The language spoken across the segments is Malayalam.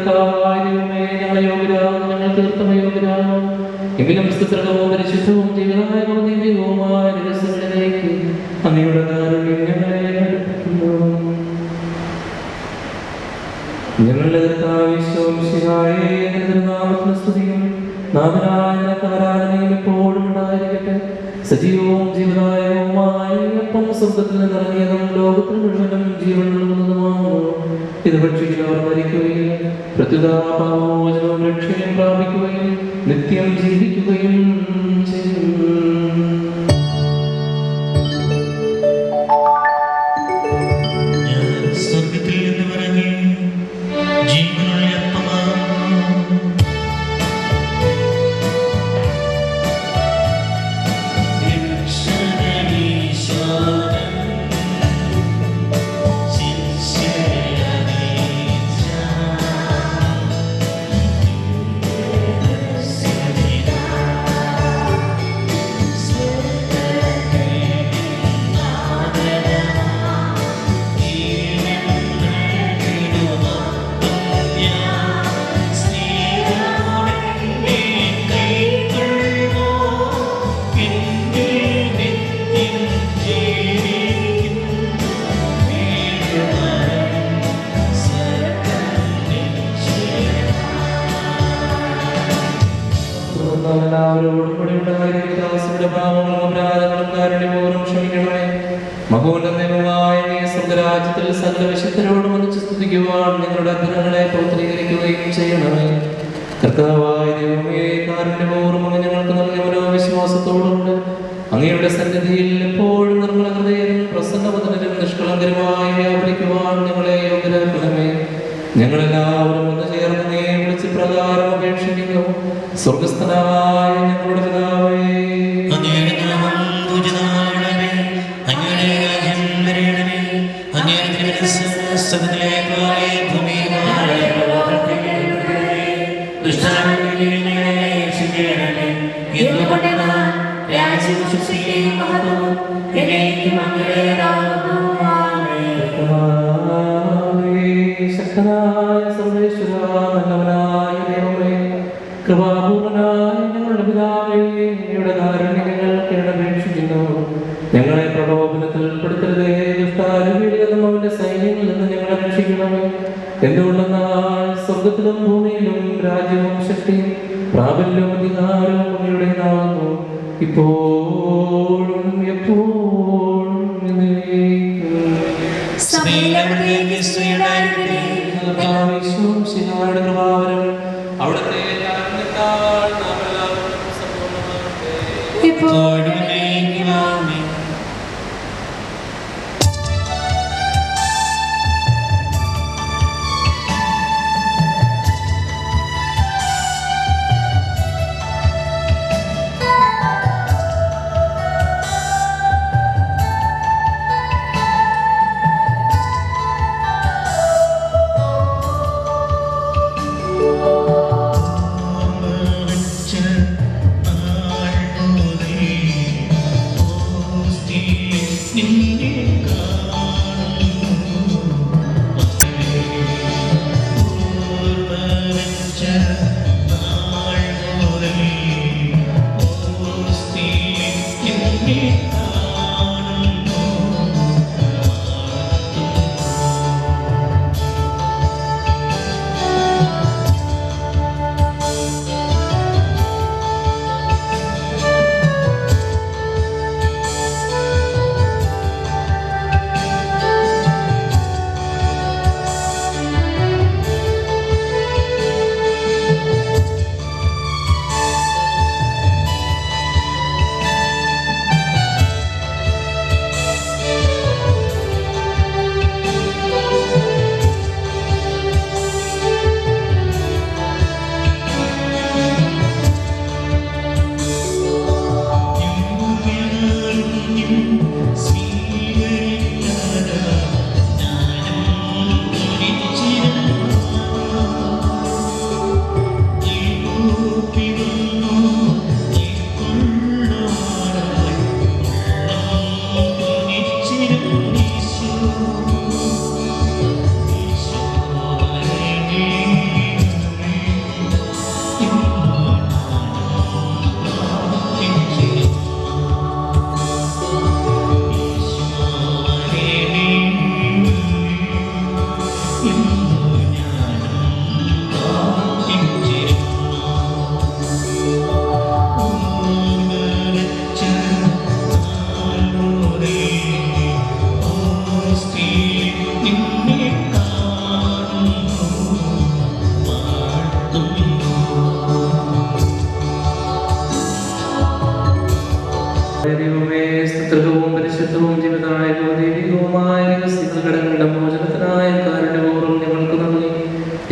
കർത്താവായ ഞങ്ങളെ യോഗ്യരാകും, ഞങ്ങൾ തീർത്തും യോഗ്യരാകും. എങ്കിലും സ്തുത്രവും പരിശുദ്ധവും ജീവനായകവും ദിവ്യവുമായ രഹസ്യങ്ങളിലേക്ക് അങ്ങയുടെ കാരുണ്യം ഞങ്ങളെ അടുപ്പിക്കുന്നു. ഞങ്ങളുടെ നാമത്തിന് സ്തുതിയും നാമനായ ആരാധനയും എപ്പോഴും ഉണ്ടായിരിക്കട്ടെ. സജീവവും ജീവനായകവുമായ അപ്പം സ്വർഗ്ഗത്തിൽ നിന്നിറങ്ങിയതും ലോകത്തിൽ മുഴുവനും ജീവൻ നൽകുന്നതുമാകുന്നു. ഇത് ഭക്ഷിക്കുന്നവർ മരിക്കുകയും പ്രത്യുതാപാമോചനവും രക്ഷയും പ്രാപിക്കുകയും നിത്യം ജീവിക്കുകയും ചെയ്യും. സ്വർഗരാജ്യത്തിൽ സകല വിശുദ്ധരോടും ഒന്നിച്ച് സ്തുതിക്കുവാൻ നിങ്ങളുടെ അഗ്രഹങ്ങളെ പൗത്രീകരിക്കുകയും ചെയ്യണമേ. കർത്താവായ ദൈവമേ, കാരുണ്യപൂർവ്വം അങ്ങ് ഞങ്ങൾക്ക് നൽകിയ മനോവിശ്വാസത്തോടുണ്ട് അങ്ങയുടെ സന്നിധിയിൽ എപ്പോഴും നിർമ്മല ഹൃദയരും പ്രസന്നവദനരും നിഷ്കളങ്കരുമായി വ്യാപരിക്കുവാൻ ഞങ്ങളെ യോഗ്യരാക്കണമേ. ഞങ്ങളെല്ലാവരും ഒന്ന് ചേർന്ന് നീ വിളിച്ച് പ്രകാരം അപേക്ഷിക്കുന്നു. സ്വർഗസ്ഥനായ ഞങ്ങളുടെ പിതാവേ, ശക്തനായ സർവേശ്വര, നല്ലവനായ ദൈവമേ, കൃപാപൂർണനായ ഞങ്ങളുടെ പിതാവേ, അങ്ങയുടെ കാരുണ്യം ഞങ്ങൾക്ക് അപേക്ഷിക്കുന്നു. ഞങ്ങളെ പ്രലോഭനത്തിൽ പെടുത്തരുതേ, ദുഷ്ടാരൂപിയിലും അവന്റെ സൈന്യങ്ങളിൽ നിന്ന് ഞങ്ങളെ രക്ഷിക്കണമേ. എന്തുകൊണ്ടെന്നാൽ സ്വർഗത്തിലും ഭൂമിയിലും രാജ്യവും ശക്തിയും പ്രാബല്യവും അധികാരവും അങ്ങയുടേതാകുന്നു, ഇപ്പോഴും എപ്പോഴും അവിടുത്തെ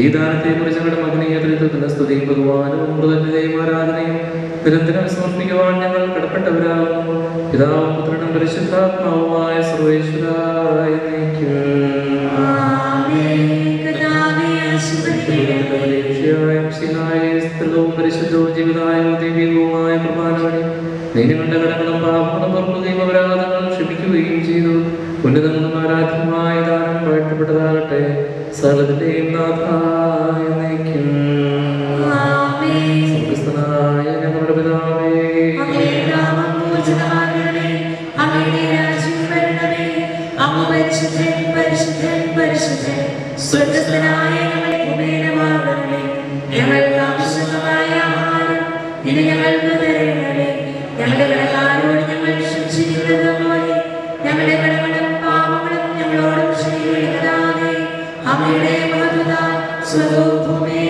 ഈ ദാനത്തെക്കുറിച്ച് ഞങ്ങളുടെ മകനീയ ത്രിത്വത്തിന്റെ സ്തുതിയും ബഹുമാനവും മൃതന്യതയും ആരാധനയും നിരന്തരം സമർപ്പിക്കുവാൻ ഞങ്ങൾ കടപ്പെട്ടവരാകുന്നു. പിതാവും പുത്രനും പരിശുദ്ധാത്മാവുമായ സർവേശ്വരായ പരിശുദ്ധവും ജീവിതമായ ദൈവികവുമായ പ്രമാണവഴി നീ ഞങ്ങളുടെ കടങ്ങളും പാപങ്ങളും പുറപ്പെടുകയും അപരാധങ്ങൾ ക്ഷമിക്കുകയും ചെയ്തു. ഉന്നതങ്ങളും ആരാധ്യമായ ദാനം വാഴ്ത്തപ്പെട്ടതാകട്ടെ. സകലത്തിന്റെയും നാഥായ നയിക്കും. സ്വർഗ്ഗസ്ഥനായ ഞങ്ങളുടെ പിതാവേ, ഞങ്ങൾക്ക് ആവശ്യമായ ആഹാരം ഇനി ഞങ്ങൾക്ക് തരണമേ. ഞങ്ങളുടെ കടക്കാരോട് ഞങ്ങൾ ക്ഷമിച്ചിരിക്കുന്നത് പോലെ ഞങ്ങളുടെ കടങ്ങളും പാപങ്ങളും ഞങ്ങളോടും ക്ഷമിക്കരുതേ. അങ്ങയുടെ മഹത്വത്താൽ സ്വരൂപമേ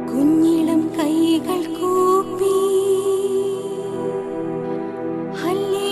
കുഞ്ഞിളം കൈകൾ കൂപ്പി ഹല്ലേലൂയ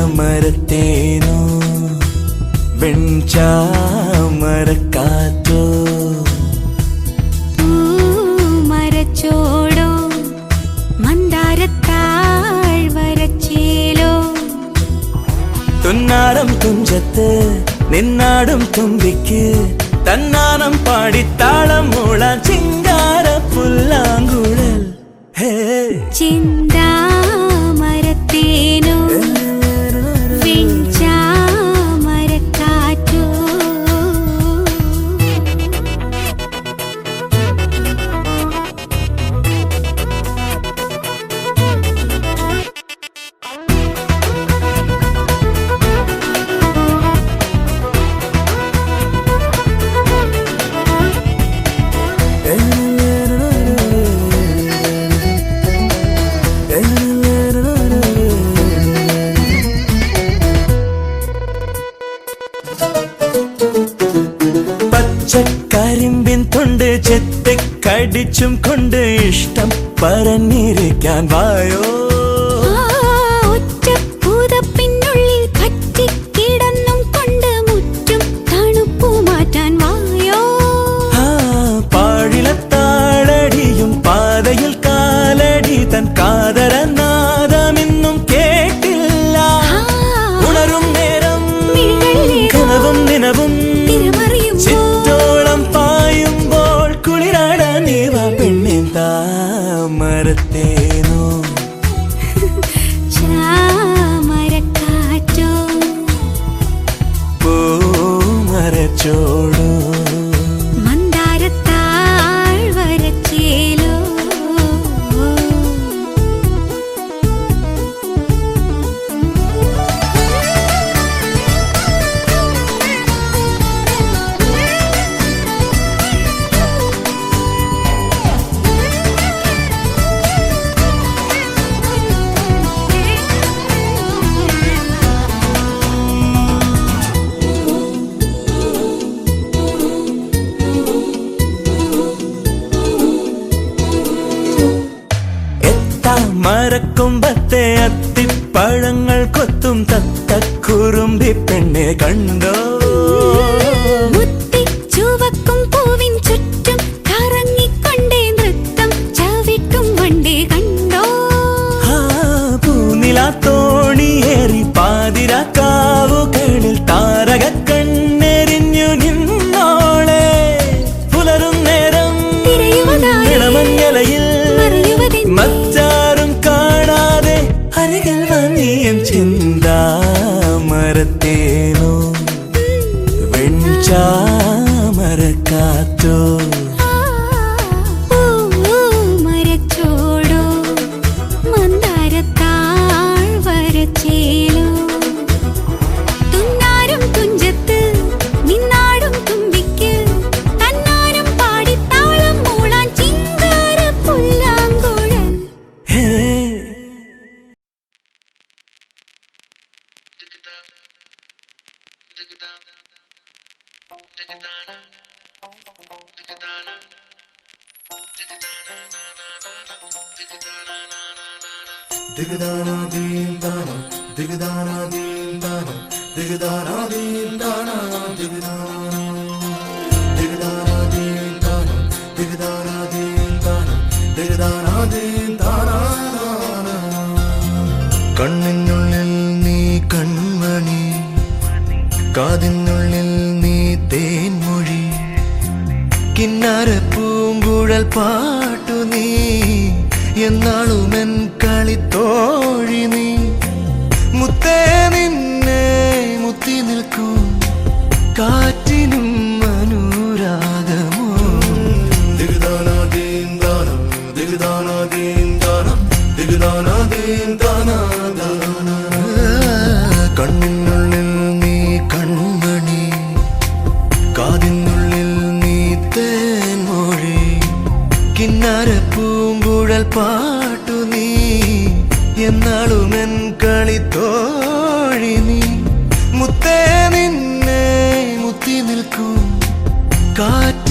ചെന്താമരത്തേനോ വെൺചാമരക്കാറ്റോ മരച്ചോടോ മന്ദാരത്താഴ്വരച്ചേലോ തുന്നാരം തുഞ്ചത്ത് നിന്നാടും തുമ്പിക്ക് തന്നാനം പാടിത്താളം മൂളാൻ ചിങ്കാര പുല്ലാങ്കുഴൽ ചെന്താമരത്തേനോ വെൺചാമരക്കാറ്റോ കരിമ്പിൻ തൊണ്ട് ചെത്തിക്കടിച്ചും കൊണ്ട് ഇഷ്ടം പറഞ്ഞിരിക്കാൻ വായോ ഒറ്റപ്പൂതപ്പിനുള്ളിൽ കറ്റിക്കിടന്നും കൊണ്ട് മുറ്റും തണുപ്പു മാറ്റാൻ വായോ പാഴിലത്താളടിയും പാതയിൽ കാലടി തൻ കാതരനാദമെന്നും കേട്ടില്ല ഉണരും നേരം കനവും നിനവും ചിറ്റോളം പായുമ്പോൾ കുളിരാടാൻ നീവ പെണ്ണിൻ താമരത്തേനോ ചാമരക്കാറ്റോ പൂമരച്ചോടോ മന്ദാരത്താഴ്വരച്ചേലോ മരക്കൊമ്പത്തെ അത്തിപ്പഴങ്ങൾ കൊത്തും തത്തക്കുറുമ്പി പെണ്ണെ കണ്ടോ ചുവക്കും പൂവിൻ ചുറ്റും കറങ്ങിക്കൊണ്ടേ നൃത്തം ചവിട്ടും വണ്ടേ കണ്ടോ പൂനിലാത്തോണിയേറി പാതിരാക്കാവുകളിൽ താരക കണ്ണെറിഞ്ഞു നിന്നോളെ പുലരും നേരം ഇളമഞ്ഞലയിൽ മറ്റാരും കാണാതെ അരികിൽ വന്നിയും ചിന്താമരത്തേനോ വെൺചാമരക്കാറ്റോ മരച്ചോടോ മന്ദാരത്താഴ്വരച്ചേലോ തുന്നാരും തുഞ്ചത്ത് നിന്നാടും തുമ്പിക്ക് തന്നാരും പാടിത്താളം മൂളാൻ ചിങ്കാര പുല്ലാങ്കുഴൽ ദിഗദാന ദീം ദാന കണ്ണിനുള്ളിൽ നീ കൺമണി, കാതിനുള്ളിൽ നീ തേൻമൊഴി, കിന്നാര പൂങ്കുഴൽ പാട്ടു നീ, എന്നാളുമെൻ കളിത്തോഴി നീ. മുത്തേ നിന്നെ മുത്തി നിൽക്കും കാറ്റിനും അനുരാഗമോ. കണ്ണിനുള്ളിൽ നീ കൺമണി, കാതിനുള്ളിൽ നീ തേൻമൊഴി, കിന്നാര പൂങ്കുഴൽ പാട്ടു നീ, എന്നാളുമെൻ കളിത്തോഴി നീ. മുത്തേ നിന്നെ മുത്തി നിൽക്കും കാറ്റ്